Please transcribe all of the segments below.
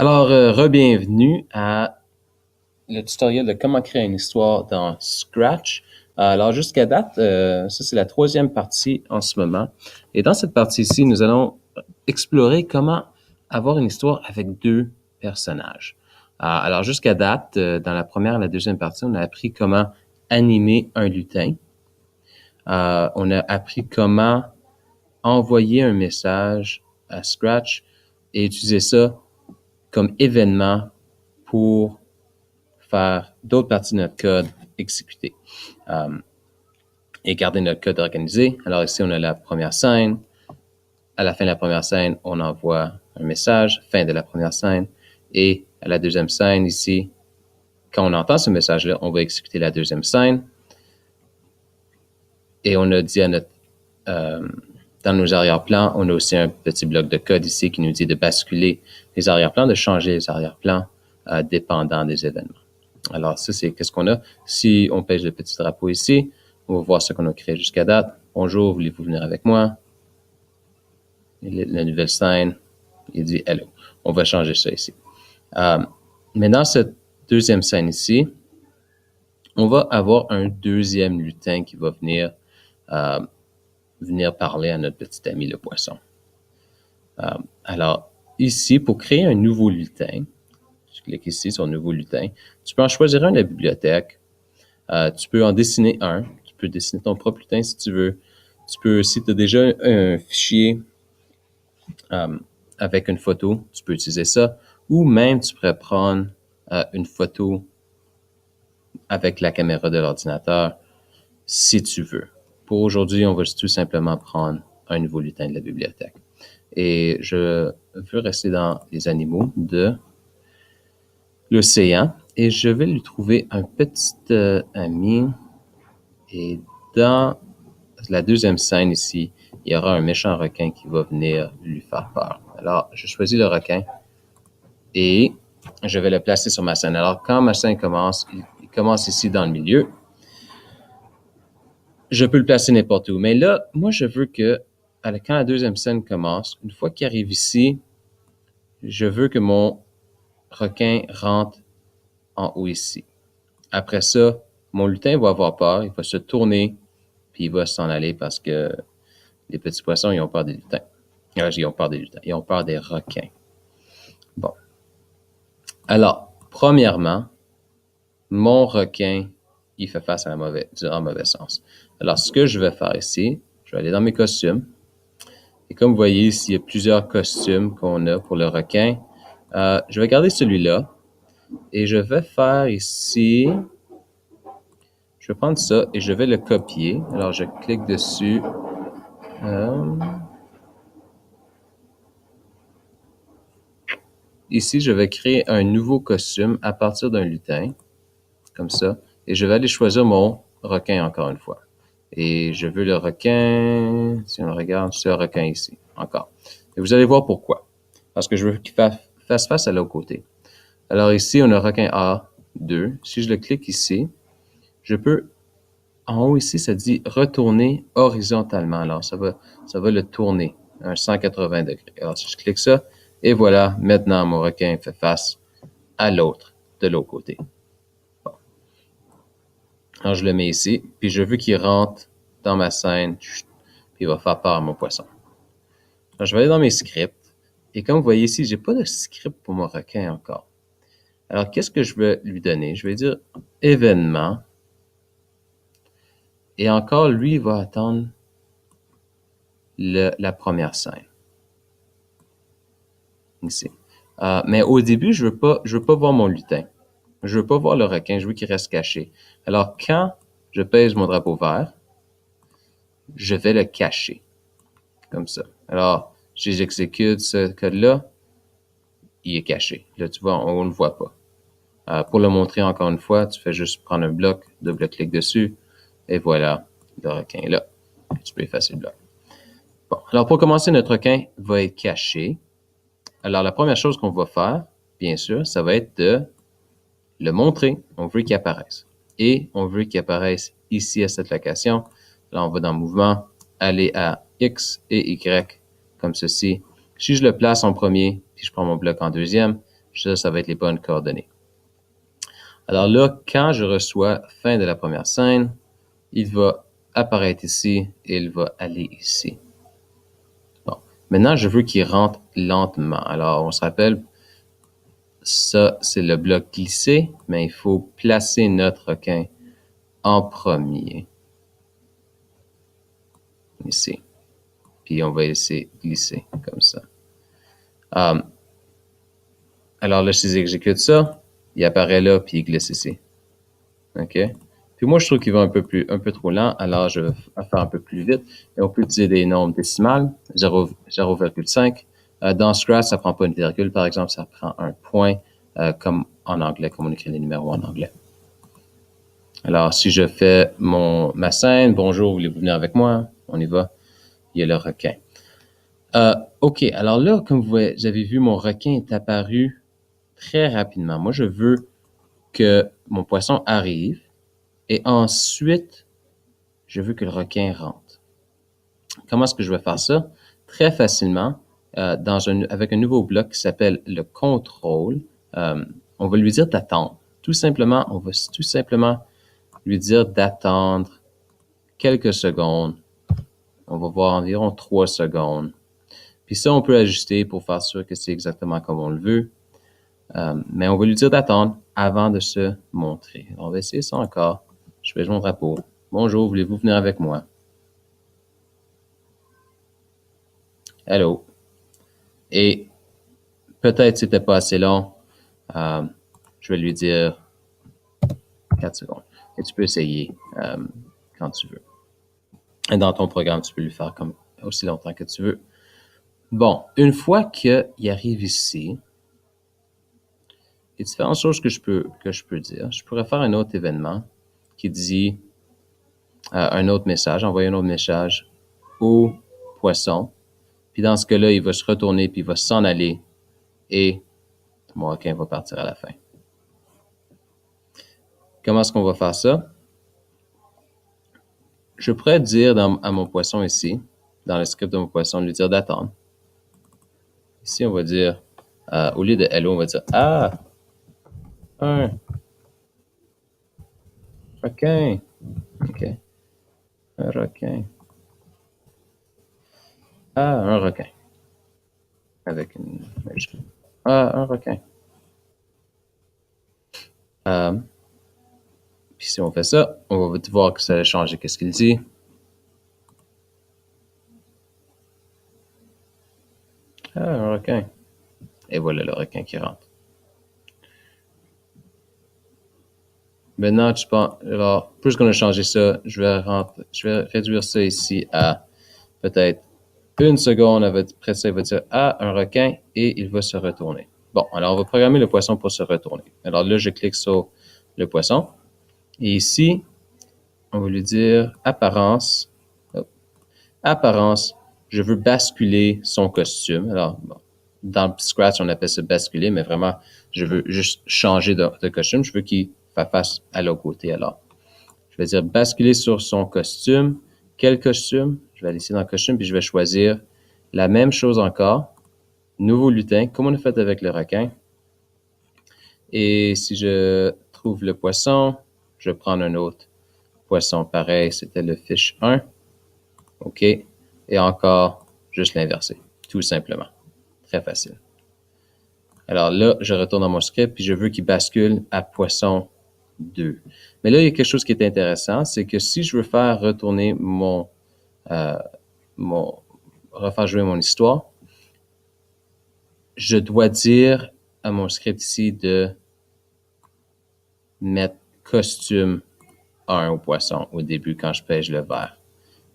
Alors, re-bienvenue à le tutoriel de comment créer une histoire dans Scratch. Alors, jusqu'à date, ça c'est la troisième partie en ce moment. Et dans cette partie-ci, nous allons explorer comment avoir une histoire avec deux personnages. Alors, jusqu'à date, dans la première et la deuxième partie, on a appris comment animer un lutin. On a appris comment envoyer un message à Scratch et utiliser ça comme événement pour faire d'autres parties de notre code exécuter et garder notre code organisé. Alors ici, on a la première scène. À la fin de la première scène, on envoie un message, fin de la première scène. Et à la deuxième scène, ici, quand on entend ce message-là, on va exécuter la deuxième scène. Et on a dit à notre... dans nos arrière-plans, on a aussi un petit bloc de code ici qui nous dit de basculer les arrière-plans, de changer les arrière-plans dépendant des événements. Alors, ça, c'est qu'est-ce qu'on a. Si on pèse le petit drapeau ici, on va voir ce qu'on a créé jusqu'à date. Bonjour, voulez-vous venir avec moi? Et la nouvelle scène, il dit hello. On va changer ça ici. Mais dans cette deuxième scène ici, on va avoir un deuxième lutin qui va venir parler à notre petit ami le poisson. Alors, ici, pour créer un nouveau lutin, je clique ici sur nouveau lutin, tu peux en choisir un de la bibliothèque. Tu peux en dessiner un. Tu peux dessiner ton propre lutin si tu veux. Tu peux, si tu as déjà un fichier avec une photo, tu peux utiliser ça. Ou même, tu pourrais prendre une photo avec la caméra de l'ordinateur si tu veux. Pour aujourd'hui, on va tout simplement prendre un nouveau lutin de la bibliothèque. Et je veux rester dans les animaux de l'océan et je vais lui trouver un petit ami. Et dans la deuxième scène ici, il y aura un méchant requin qui va venir lui faire peur. Alors, je choisis le requin et je vais le placer sur ma scène. Alors, quand ma scène commence, il commence ici dans le milieu. Je peux le placer n'importe où. Mais là, moi, je veux que quand la deuxième scène commence, une fois qu'il arrive ici, je veux que mon requin rentre en haut ici. Après ça, mon lutin va avoir peur, il va se tourner, puis il va s'en aller parce que les petits poissons, ils ont peur des lutins. Ils ont peur des lutins. Ils ont peur des requins. Bon. Alors, premièrement, mon requin, il fait face à en mauvais sens. Alors, ce que je vais faire ici, je vais aller dans mes costumes. Et comme vous voyez ici, il y a plusieurs costumes qu'on a pour le requin. Je vais garder celui-là. Et je vais faire ici... Je vais prendre ça et je vais le copier. Alors, je clique dessus. Ici, je vais créer un nouveau costume à partir d'un lutin, comme ça. Et je vais aller choisir mon requin encore une fois. Et je veux le requin, si on regarde, c'est le requin ici, encore. Et vous allez voir pourquoi. Parce que je veux qu'il fasse face à l'autre côté. Alors ici, on a requin A2. Si je le clique ici, je peux, en haut ici, ça dit retourner horizontalement. Alors, ça va le tourner à 180 degrés. Alors, si je clique ça, et voilà, maintenant, mon requin fait face à l'autre, de l'autre côté. Bon. Alors, je le mets ici, puis je veux qu'il rentre dans ma scène, puis il va faire peur à mon poisson. Alors, je vais aller dans mes scripts, et comme vous voyez ici, j'ai pas de script pour mon requin encore. Alors, qu'est-ce que je vais lui donner? Je vais dire événement, et encore, lui, il va attendre la première scène. Ici. Mais au début, je veux pas voir mon lutin. Je veux pas voir le requin, je veux qu'il reste caché. Alors, quand je pèse mon drapeau vert, je vais le cacher. Comme ça. Alors, si j'exécute ce code-là, il est caché. Là, tu vois, on ne le voit pas. Pour le montrer encore une fois, tu fais juste prendre un bloc, double-clic dessus, et voilà, le requin est là. Tu peux effacer le bloc. Bon, alors pour commencer, notre requin va être caché. Alors, la première chose qu'on va faire, bien sûr, ça va être de le montrer. On veut qu'il apparaisse. Et on veut qu'il apparaisse ici à cette location. Là, on va dans Mouvement, aller à X et Y, comme ceci. Si je le place en premier, puis je prends mon bloc en deuxième, Ça va être les bonnes coordonnées. Alors là, quand je reçois fin de la première scène, il va apparaître ici et il va aller ici. Bon. Maintenant, je veux qu'il rentre lentement. Alors, on se rappelle, ça, c'est le bloc glissé, mais il faut placer notre requin en premier. Ici. Puis on va laisser glisser comme ça. Alors là, si j'exécute ça, il apparaît là, puis il glisse ici. OK? Puis moi, je trouve qu'il va un peu trop lent, alors je vais faire un peu plus vite. Et on peut utiliser des nombres décimales, 0,5. Dans Scratch, ça prend pas une virgule, par exemple, ça prend un point, comme en anglais, comme on écrit les numéros en anglais. Alors, si je fais ma scène, bonjour, voulez-vous venir avec moi? On y va. Il y a le requin. OK, alors là, comme vous avez vu, mon requin est apparu très rapidement. Moi, je veux que mon poisson arrive et ensuite, je veux que le requin rentre. Comment est-ce que je vais faire ça? Très facilement, avec un nouveau bloc qui s'appelle le contrôle. On va lui dire d'attendre. On va tout simplement lui dire d'attendre quelques secondes. On va voir environ 3 secondes. Puis ça, on peut ajuster pour faire sûr que c'est exactement comme on le veut. Mais on va lui dire d'attendre avant de se montrer. Alors, on va essayer ça encore. Je baisse mon drapeau. Bonjour, voulez-vous venir avec moi? Hello. Et peut-être c'était pas assez long. Je vais lui dire 4 secondes. Et tu peux essayer quand tu veux. Et dans ton programme, tu peux lui faire comme aussi longtemps que tu veux. Bon, une fois qu'il arrive ici, il y a différentes choses que je peux dire. Je pourrais faire un autre événement qui dit un autre message, envoyer un autre message au poisson. Puis dans ce cas-là, il va se retourner puis il va s'en aller et mon requin va partir à la fin. Comment est-ce qu'on va faire ça? Je pourrais dire à mon poisson ici, dans le script de mon poisson, lui dire d'attendre. Ici, on va dire, au lieu de hello, on va dire un requin. OK. Un requin. Un requin. Avec une majuscule. Un requin. Puis si on fait ça, on va voir que ça a changé. Qu'est-ce qu'il dit? Un requin. Et voilà le requin qui rentre. Maintenant, alors, plus qu'on a changé ça, je vais réduire ça ici à peut-être une seconde. Après ça, il va dire un requin et il va se retourner. Bon, alors on va programmer le poisson pour se retourner. Alors là, je clique sur le poisson. Et ici, on va lui dire apparence. Apparence, je veux basculer son costume. Alors, bon, dans Scratch, on appelle ça basculer, mais vraiment, je veux juste changer de costume. Je veux qu'il fasse face à l'autre côté. Alors, je vais dire basculer sur son costume. Quel costume? Je vais aller ici dans le costume, puis je vais choisir la même chose encore. Nouveau lutin, comme on a fait avec le requin. Et si je trouve le poisson, je vais prendre un autre poisson pareil. C'était le fish 1. OK. Et encore, juste l'inverser. Tout simplement. Très facile. Alors là, je retourne dans mon script, puis je veux qu'il bascule à poisson 2. Mais là, il y a quelque chose qui est intéressant, c'est que si je veux faire retourner refaire jouer mon histoire, je dois dire à mon script ici de mettre costume 1 au poisson au début quand je pêche le vert.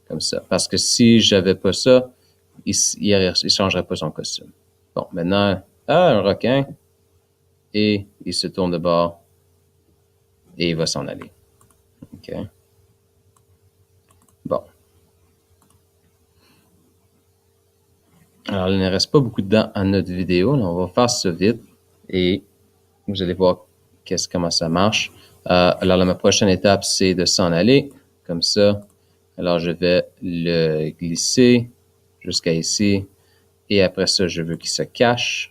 Comme ça. Parce que si j'avais pas ça, il changerait pas son costume. Bon, maintenant, un requin, et il se tourne de bord, et il va s'en aller. OK. Bon. Alors, il ne reste pas beaucoup de temps à notre vidéo. Là, on va faire ça vite, et vous allez voir comment ça marche. Alors, là, ma prochaine étape, c'est de s'en aller, comme ça. Alors, je vais le glisser jusqu'à ici. Et après ça, je veux qu'il se cache.